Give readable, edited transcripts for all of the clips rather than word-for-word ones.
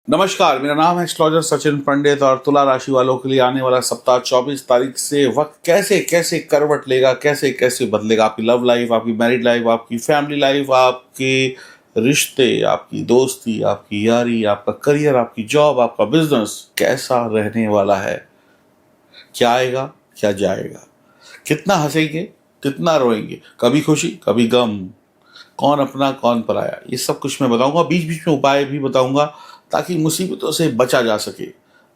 नमस्कार, मेरा नाम है एस्ट्रोलॉजर सचिन पंडित और तुला राशि वालों के लिए आने वाला सप्ताह 24 तारीख से वक्त कैसे कैसे करवट लेगा, कैसे कैसे बदलेगा आपकी लव लाइफ, आपकी मैरिड लाइफ, आपकी फैमिली लाइफ, आपके रिश्ते, आपकी दोस्ती, आपकी यारी, आपका करियर, आपकी जॉब, आपका बिजनेस कैसा रहने वाला है। क्या आएगा, क्या जाएगा, कितना हंसेंगे, कितना रोएंगे, कभी खुशी कभी गम, कौन अपना कौन पराया, ये सब कुछ मैं बताऊंगा। बीच बीच में उपाय भी बताऊंगा ताकि मुसीबतों से बचा जा सके।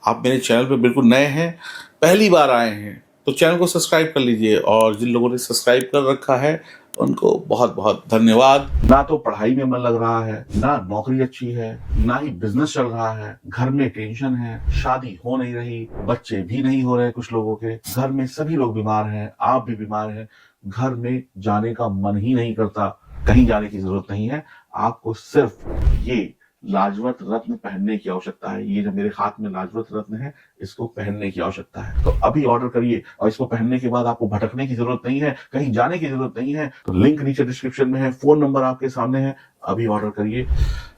आप मेरे चैनल पे बिल्कुल नए हैं, पहली बार आए हैं तो चैनल को सब्सक्राइब कर लीजिए, और जिन लोगों ने सब्सक्राइब कर रखा है उनको बहुत बहुत धन्यवाद। ना तो पढ़ाई में मन लग रहा है, ना नौकरी अच्छी है, ना ही बिजनेस चल रहा है, घर में टेंशन है, शादी हो नहीं रही, बच्चे भी नहीं हो रहे, कुछ लोगों के घर में सभी लोग बीमार हैं, आप भी बीमार हैं, घर में जाने का मन ही नहीं करता। कहीं जाने की जरूरत नहीं है, आपको सिर्फ ये लाजवत रत्न पहनने की आवश्यकता है। ये जो मेरे हाथ में लाजवत रत्न है, इसको पहनने की आवश्यकता है। तो अभी ऑर्डर करिए, और इसको पहनने के बाद आपको भटकने की जरूरत नहीं है, कहीं जाने की जरूरत नहीं है। तो लिंक नीचे डिस्क्रिप्शन में है, फोन नंबर आपके सामने है, अभी ऑर्डर करिए।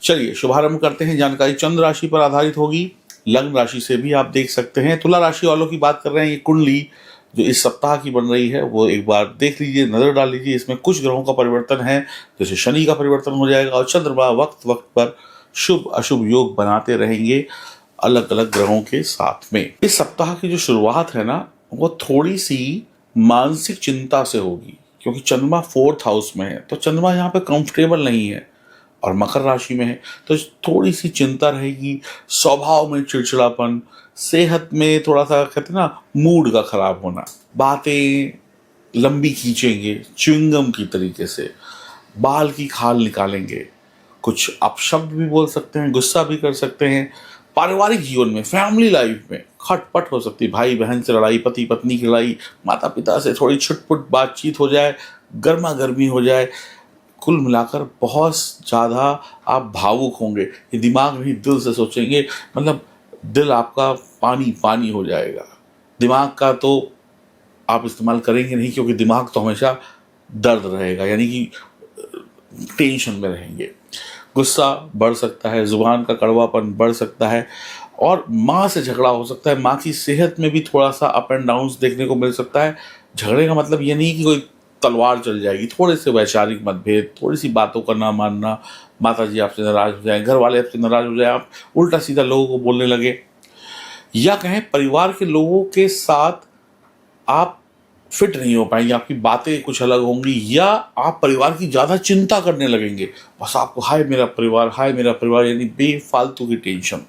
चलिए शुभारंभ करते हैं। जानकारी चंद्र राशि पर आधारित होगी, लग्न राशि से भी आप देख सकते हैं। तुला राशि वालों की बात कर रहे हैं। ये कुंडली जो इस सप्ताह की बन रही है वो एक बार देख लीजिए, नजर डाल लीजिए। इसमें कुछ ग्रहों का परिवर्तन है, जैसे शनि का परिवर्तन हो जाएगा, और चंद्रमा वक्त वक्त पर शुभ अशुभ योग बनाते रहेंगे अलग अलग ग्रहों के साथ में। इस सप्ताह की जो शुरुआत है ना, वो थोड़ी सी मानसिक चिंता से होगी, क्योंकि चंद्रमा 4th हाउस में है, तो चंद्रमा यहाँ पे कंफर्टेबल नहीं है और मकर राशि में है, तो थोड़ी सी चिंता रहेगी। स्वभाव में चिड़चिड़ापन, सेहत में थोड़ा सा कहते हैं ना मूड का खराब होना, बातें लंबी खींचेंगे च्युइंगम की तरीके से, बाल की खाल निकालेंगे, कुछ अपशब्द भी बोल सकते हैं, गुस्सा भी कर सकते हैं। पारिवारिक जीवन में, फैमिली लाइफ में खटपट हो सकती है, भाई बहन से लड़ाई, पति पत्नी की लड़ाई, माता पिता से थोड़ी छुटपुट बातचीत हो जाए, गर्मा गर्मी हो जाए। कुल मिलाकर बहुत ज़्यादा आप भावुक होंगे। ये दिमाग नहीं दिल से सोचेंगे, मतलब दिल आपका पानी पानी हो जाएगा। दिमाग का तो आप इस्तेमाल करेंगे नहीं, क्योंकि दिमाग तो हमेशा दर्द रहेगा, यानी कि टेंशन में रहेंगे। गुस्सा बढ़ सकता है, जुबान का कड़वापन बढ़ सकता है, और माँ से झगड़ा हो सकता है। माँ की सेहत में भी थोड़ा सा अप एंड डाउन्स देखने को मिल सकता है। झगड़े का मतलब ये नहीं कि कोई तलवार चल जाएगी, थोड़े से वैचारिक मतभेद, थोड़ी सी बातों का ना मानना, माता जी आपसे नाराज हो जाए, घर वाले आपसे नाराज हो जाए, आप उल्टा सीधा लोगों को बोलने लगे, या कहें परिवार के लोगों के साथ आप फिट नहीं हो पाएंगे, आपकी बातें कुछ अलग होंगी, या आप परिवार की ज़्यादा चिंता करने लगेंगे। बस आपको हाय मेरा परिवार, हाय मेरा परिवार, यानी बेफालतू की टेंशन।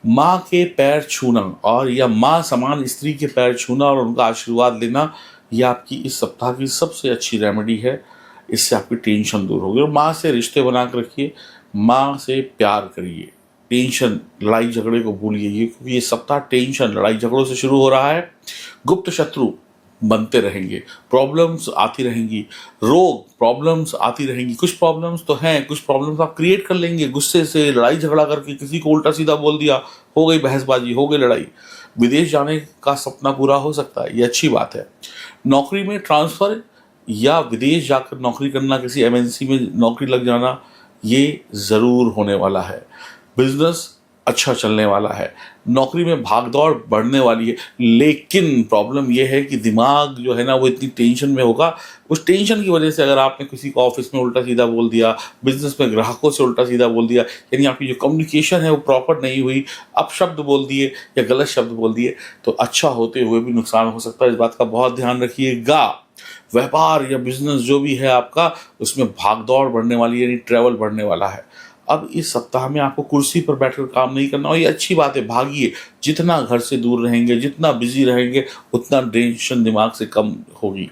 माँ के पैर छूना और या माँ समान स्त्री के पैर छूना और उनका आशीर्वाद लेना, यह आपकी इस सप्ताह की सबसे अच्छी रेमेडी है। इससे आपकी टेंशन दूर होगी। और माँ से रिश्ते बना कर रखिए, माँ से प्यार करिए, टेंशन लड़ाई झगड़े को भूलिए, क्योंकि ये सप्ताह टेंशन लड़ाई झगड़ों से शुरू हो रहा है। गुप्त शत्रु बनते रहेंगे, प्रॉब्लम्स आती रहेंगी, रोग प्रॉब्लम्स आती रहेंगी। कुछ प्रॉब्लम्स तो हैं, कुछ प्रॉब्लम्स आप क्रिएट कर लेंगे गुस्से से, लड़ाई झगड़ा करके, किसी को उल्टा सीधा बोल दिया, हो गई बहसबाजी, हो गई लड़ाई। विदेश जाने का सपना पूरा हो सकता है, ये अच्छी बात है। नौकरी में ट्रांसफर या विदेश जाकर नौकरी करना, किसी एमएनसी में नौकरी लग जाना, ये ज़रूर होने वाला है। बिजनेस अच्छा चलने वाला है। नौकरी में भागदौड़ बढ़ने वाली है, लेकिन प्रॉब्लम यह है कि दिमाग जो है ना वो इतनी टेंशन में होगा। उस टेंशन की वजह से अगर आपने किसी को ऑफिस में उल्टा सीधा बोल दिया, बिजनेस में ग्राहकों से उल्टा सीधा बोल दिया, यानी आपकी जो कम्युनिकेशन है वो प्रॉपर नहीं हुई, अपशब्द बोल दिए या गलत शब्द बोल दिए, तो अच्छा होते हुए भी नुकसान हो सकता है। इस बात का बहुत ध्यान रखिएगा। व्यापार या बिजनेस जो भी है आपका, उसमें भागदौड़ बढ़ने वाली है, यानी ट्रैवल बढ़ने वाला है। अब इस सप्ताह में आपको कुर्सी पर बैठकर काम नहीं करना, और ये अच्छी बात है। भागिए, जितना घर से दूर रहेंगे, जितना बिजी रहेंगे, उतना टेंशन दिमाग से कम होगी।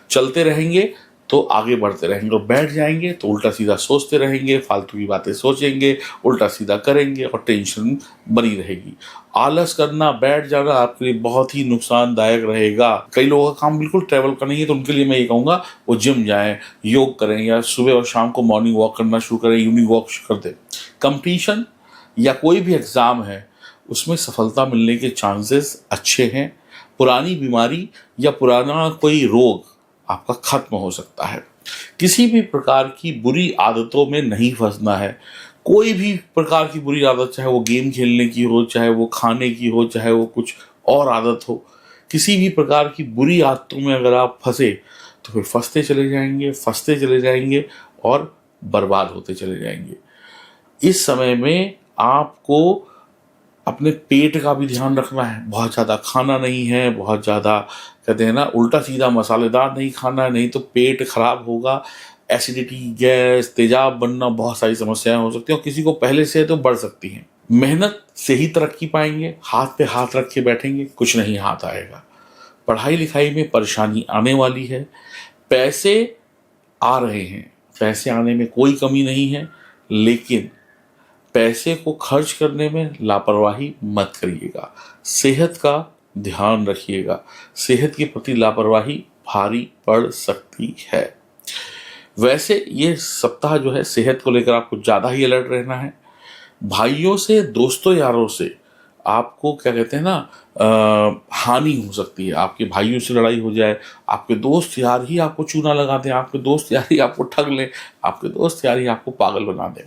चलते रहेंगे तो आगे बढ़ते रहेंगे, और बैठ जाएंगे तो उल्टा सीधा सोचते रहेंगे, फालतू की बातें सोचेंगे, उल्टा सीधा करेंगे, और टेंशन बनी रहेगी। आलस करना, बैठ जाना आपके लिए बहुत ही नुकसानदायक रहेगा। कई लोगों का काम बिल्कुल ट्रैवल का नहीं है, तो उनके लिए मैं ये कहूँगा वो जिम जाएं, योग करें, या सुबह और शाम को मॉर्निंग वॉक करना शुरू करें, इवनिंग वॉक कर दें। कंपटीशन या कोई भी एग्ज़ाम है, उसमें सफलता मिलने के चांसेस अच्छे हैं। पुरानी बीमारी या पुराना कोई रोग आपका खत्म हो सकता है। किसी भी प्रकार की बुरी आदतों में नहीं फंसना है। कोई भी प्रकार की बुरी आदत, चाहे वो गेम खेलने की हो, चाहे वो खाने की हो, चाहे वो कुछ और आदत हो, किसी भी प्रकार की बुरी आदतों में अगर आप फंसे तो फिर फंसते चले जाएंगे और बर्बाद होते चले जाएंगे। इस समय में आपको अपने पेट का भी ध्यान रखना है। बहुत ज़्यादा खाना नहीं है, बहुत ज़्यादा कहते हैं ना उल्टा सीधा मसालेदार नहीं खाना है, नहीं तो पेट खराब होगा। एसिडिटी, गैस, तेजाब बनना, बहुत सारी समस्याएं हो सकती हैं और किसी को पहले से तो बढ़ सकती हैं। मेहनत से ही तरक्की पाएंगे। हाथ पे हाथ रख के बैठेंगे, कुछ नहीं हाथ आएगा। पढ़ाई लिखाई में परेशानी आने वाली है। पैसे आ रहे हैं, पैसे आने में कोई कमी नहीं है, लेकिन पैसे को खर्च करने में लापरवाही मत करिएगा। सेहत का ध्यान रखिएगा। सेहत के प्रति लापरवाही भारी पड़ सकती है। वैसे ये सप्ताह जो है सेहत को लेकर आपको ज़्यादा ही अलर्ट रहना है। भाइयों से, दोस्तों, यारों से आपको क्या कहते हैं ना हानि हो सकती है। आपके भाइयों से लड़ाई हो जाए, आपके दोस्त यार ही आपको चूना लगा दें, आपके दोस्त यार ही आपको ठग लें, आपके दोस्त यार ही आपको पागल बना दें।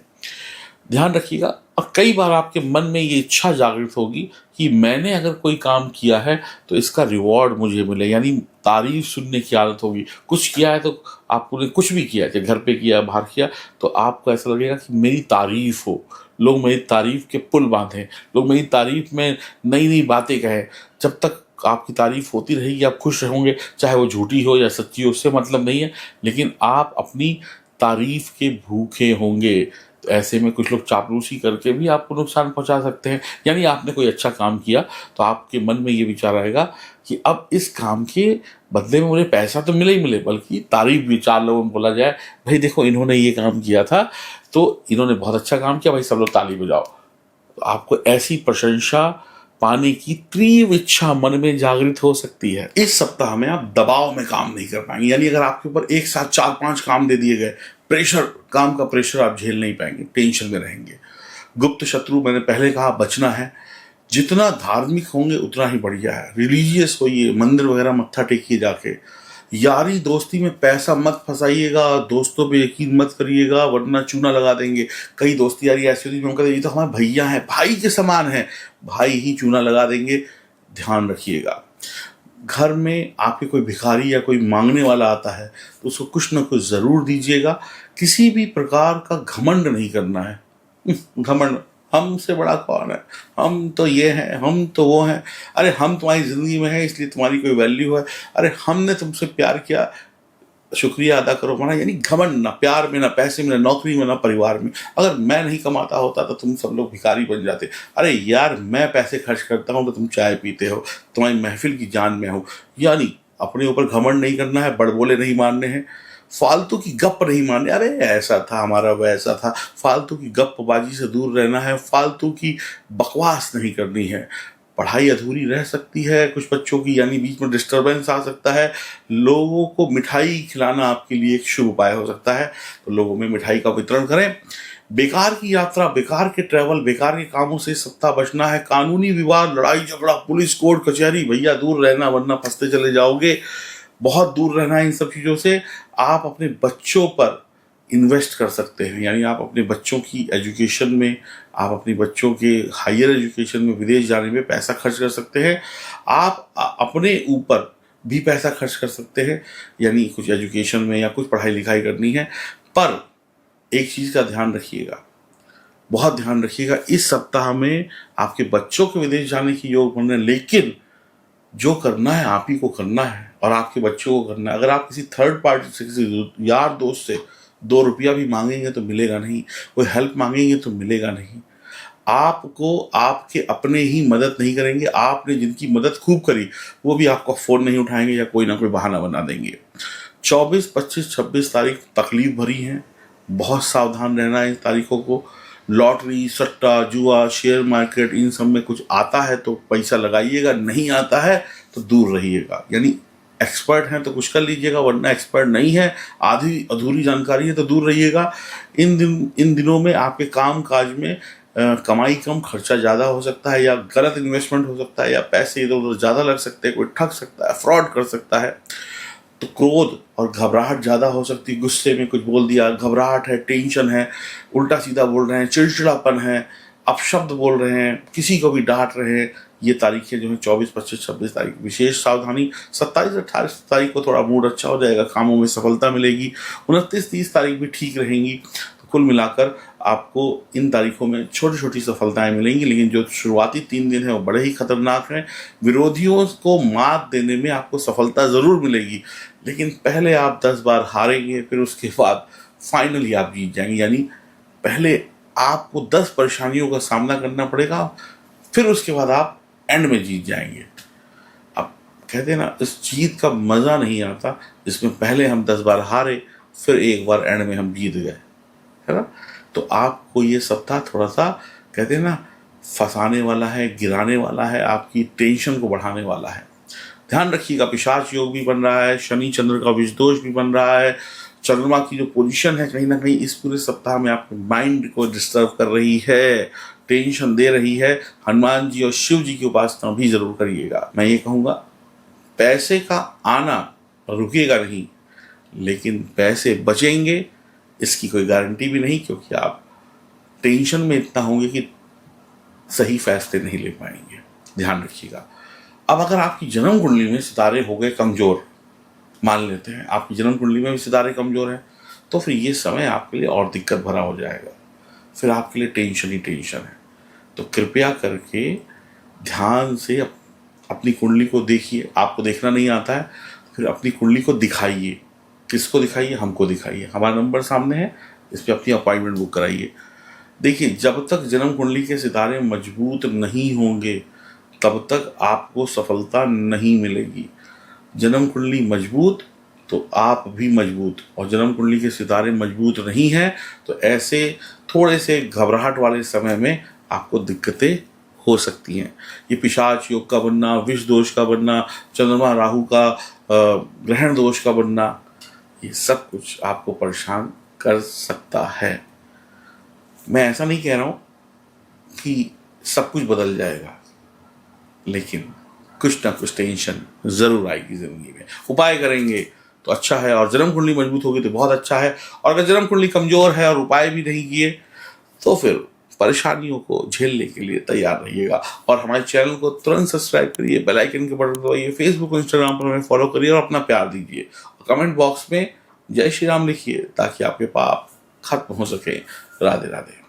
ध्यान रखिएगा। और कई बार आपके मन में ये इच्छा जागृत होगी कि मैंने अगर कोई काम किया है तो इसका रिवॉर्ड मुझे मिले, यानी तारीफ सुनने की आदत होगी। कुछ किया है तो आपने कुछ भी किया, चाहे घर पे किया, बाहर किया, तो आपको ऐसा लगेगा कि मेरी तारीफ हो, लोग मेरी तारीफ के पुल बांधें, लोग मेरी तारीफ में नई नई बातें कहें। जब तक आपकी तारीफ होती रहेगी आप खुश रहोगे, चाहे वो झूठी हो या सच्ची हो, उससे मतलब नहीं है, लेकिन आप अपनी तारीफ के भूखे होंगे। तो ऐसे में कुछ लोग चापलूसी करके भी आपको नुकसान पहुंचा सकते हैं। यानी आपने कोई अच्छा काम किया तो आपके मन में ये विचार आएगा कि अब इस काम के बदले में मुझे पैसा तो मिले ही मिले, बल्कि तारीफ भी चार लोगों में बोला जाए, भाई देखो इन्होंने ये काम किया था तो इन्होंने बहुत अच्छा काम किया, भाई सब लोग ताली बजाओ। तो आपको ऐसी प्रशंसा पाने की तीव्र इच्छा मन में जागृत हो सकती है। इस सप्ताह में आप दबाव में काम नहीं कर पाएंगे। यानी अगर आपके ऊपर एक साथ 4-5 काम दे दिए गए, काम का प्रेशर आप झेल नहीं पाएंगे, टेंशन में रहेंगे। गुप्त शत्रु, मैंने पहले कहा, बचना है। जितना धार्मिक होंगे उतना ही बढ़िया है। रिलीजियस होइए, मंदिर वगैरह मत्था टेकिए जाके। यारी दोस्ती में पैसा मत फंसाइएगा, दोस्तों पे यकीन मत करिएगा, वरना चूना लगा देंगे। कई दोस्ती यारी ऐसी होती है, हम कहते हैं ये तो हमारे भैया हैं, भाई के समान है, भाई ही चूना लगा देंगे। ध्यान रखिएगा। घर में आपके कोई भिखारी या कोई मांगने वाला आता है तो उसको कुछ ना कुछ जरूर दीजिएगा। किसी भी प्रकार का घमंड नहीं करना है। घमंड, हमसे बड़ा कौन है, हम तो ये हैं, हम तो वो हैं, अरे हम तुम्हारी जिंदगी में है इसलिए तुम्हारी कोई वैल्यू है, अरे हमने तुमसे प्यार किया, शुक्रिया अदा करो हमारा। यानी घमंड, ना प्यार में, ना पैसे में, ना नौकरी में, ना परिवार में। अगर मैं नहीं कमाता होता तो तुम सब लोग भिखारी बन जाते। अरे यार मैं पैसे खर्च करता हूँ तो तुम चाय पीते हो, तुम्हारी महफिल की जान में हो। यानी अपने ऊपर घमंड नहीं करना है, बड़बोले नहीं मारने हैं, फालतू की गप नहीं मारने, अरे ऐसा था हमारा, वैसा था, फालतू की गपबाजी से दूर रहना है, फालतू की बकवास नहीं करनी है। पढ़ाई अधूरी रह सकती है कुछ बच्चों की, यानी बीच में डिस्टरबेंस आ सकता है। लोगों को मिठाई खिलाना आपके लिए एक शुभ उपाय हो सकता है, तो लोगों में मिठाई का वितरण करें। बेकार की यात्रा, बेकार के ट्रैवल, बेकार के कामों से सप्ताह बचना है। कानूनी विवाद, लड़ाई झगड़ा, पुलिस, कोर्ट कचहरी, भैया दूर रहना, वरना फंसते चले जाओगे। बहुत दूर रहना है इन सब चीज़ों से। आप अपने बच्चों पर इन्वेस्ट कर सकते हैं, यानी आप अपने बच्चों की एजुकेशन में, आप अपने बच्चों के हायर एजुकेशन में, विदेश जाने में पैसा खर्च कर सकते हैं। आप अपने ऊपर भी पैसा खर्च कर सकते हैं, यानी कुछ एजुकेशन में या कुछ पढ़ाई लिखाई करनी है। पर एक चीज़ का ध्यान रखिएगा, बहुत ध्यान रखिएगा, इस सप्ताह में आपके बच्चों के विदेश जाने की योग बन रहे हैं, लेकिन जो करना है आप ही को करना है और आपके बच्चों को करना है। अगर आप किसी थर्ड पार्टी से, किसी यार दोस्त से 2 रुपया भी मांगेंगे तो मिलेगा नहीं, कोई हेल्प मांगेंगे तो मिलेगा नहीं। आपको आपके अपने ही मदद नहीं करेंगे। आपने जिनकी मदद खूब करी वो भी आपका फ़ोन नहीं उठाएंगे या कोई ना कोई बहाना बना देंगे। 24, 25, 26 तारीख तकलीफ भरी हैं, बहुत सावधान रहना है इन तारीखों को। लॉटरी, सट्टा, जुआ, शेयर मार्केट, इन सब में कुछ आता है तो पैसा लगाइएगा, नहीं आता है तो दूर रहिएगा। यानी एक्सपर्ट हैं तो कुछ कर लीजिएगा, वरना एक्सपर्ट नहीं है, आधी अधूरी जानकारी है तो दूर रहिएगा। इन दिनों में आपके काम काज में कमाई कम, खर्चा ज़्यादा हो सकता है, या गलत इन्वेस्टमेंट हो सकता है, या पैसे इधर उधर ज़्यादा लग सकते हैं, कोई ठग सकता है, फ्रॉड कर सकता है। तो क्रोध और घबराहट ज़्यादा हो सकती है। गुस्से में कुछ बोल दिया, घबराहट है, टेंशन है, उल्टा सीधा बोल रहे हैं, चिड़चिड़ापन है, अपशब्द बोल रहे हैं, किसी को भी डांट रहे हैं। ये तारीखें जो है 24, 25, 26 तारीख विशेष सावधानी। 27, 28 तारीख को थोड़ा मूड अच्छा हो जाएगा, कामों में सफलता मिलेगी। 29, 30 तारीख भी ठीक रहेंगी। तो कुल मिलाकर आपको इन तारीखों में छोटी छोटी सफलताएं मिलेंगी, लेकिन जो शुरुआती 3 दिन है वो बड़े ही खतरनाक हैं। विरोधियों को मात देने में आपको सफलता ज़रूर मिलेगी, लेकिन पहले आप 10 बार हारेंगे, फिर उसके बाद फाइनली आप जीत जाएंगे। यानी पहले आपको 10 परेशानियों का सामना करना पड़ेगा, फिर उसके बाद आप एंड में जीत जाएंगे। अब कहते हैं ना, इस जीत का मज़ा नहीं आता जिसमें पहले हम 10 बार हारे, फिर एक बार एंड में हम जीत गए, है ना। तो आपको ये सप्ताह थोड़ा सा कहते हैं ना फंसाने वाला है, गिराने वाला है, आपकी टेंशन को बढ़ाने वाला है। ध्यान रखिएगा, पिशाच योग भी बन रहा है, शनि चंद्र का विष दोष भी बन रहा है। चंद्रमा की जो पोजीशन है कहीं ना कहीं इस पूरे सप्ताह में आपके माइंड को डिस्टर्ब कर रही है, टेंशन दे रही है। हनुमान जी और शिव जी की उपासना भी जरूर करिएगा। मैं ये कहूँगा, पैसे का आना रुकेगा नहीं, लेकिन पैसे बचेंगे इसकी कोई गारंटी भी नहीं, क्योंकि आप टेंशन में इतना होंगे कि सही फैसले नहीं ले पाएंगे। ध्यान रखिएगा। अब अगर आपकी जन्म कुंडली में सितारे हो गए कमजोर, मान लेते हैं आपकी जन्म कुंडली में भी सितारे कमजोर हैं, तो फिर ये समय आपके लिए और दिक्कत भरा हो जाएगा। फिर आपके लिए टेंशन ही टेंशन है। तो कृपया करके ध्यान से अपनी कुंडली को देखिए। आपको देखना नहीं आता है, फिर अपनी कुंडली को दिखाइए। किसको दिखाइए? हमको दिखाइए। हमारा नंबर सामने है, इस पर अपनी अपॉइंटमेंट बुक कराइए। देखिए, जब तक जन्म कुंडली के सितारे मजबूत नहीं होंगे तब तक आपको सफलता नहीं मिलेगी। जन्म कुंडली मजबूत तो आप भी मजबूत, और जन्म कुंडली के सितारे मजबूत नहीं हैं तो ऐसे थोड़े से घबराहट वाले समय में आपको दिक्कतें हो सकती हैं। ये पिशाच योग का बनना, विष दोष का बनना, चंद्रमा राहु का ग्रहण दोष का बनना, ये सब कुछ आपको परेशान कर सकता है। मैं ऐसा नहीं कह रहा हूँ कि सब कुछ बदल जाएगा, लेकिन कुछ ना कुछ टेंशन जरूर आएगी जिंदगी में। उपाय करेंगे तो अच्छा है, और जन्म कुंडली मजबूत होगी तो बहुत अच्छा है। और अगर जन्म कुंडली कमजोर है और उपाय भी नहीं किए तो फिर परेशानियों को झेलने के लिए तैयार रहिएगा। और हमारे चैनल को तुरंत सब्सक्राइब करिए, बेल आइकन के बटन दबाइए, फेसबुक और इंस्टाग्राम पर हमें फॉलो करिए और अपना प्यार दीजिए। और कमेंट बॉक्स में जय श्री राम लिखिए ताकि आपके पाप खत्म हो सके। राधे राधे।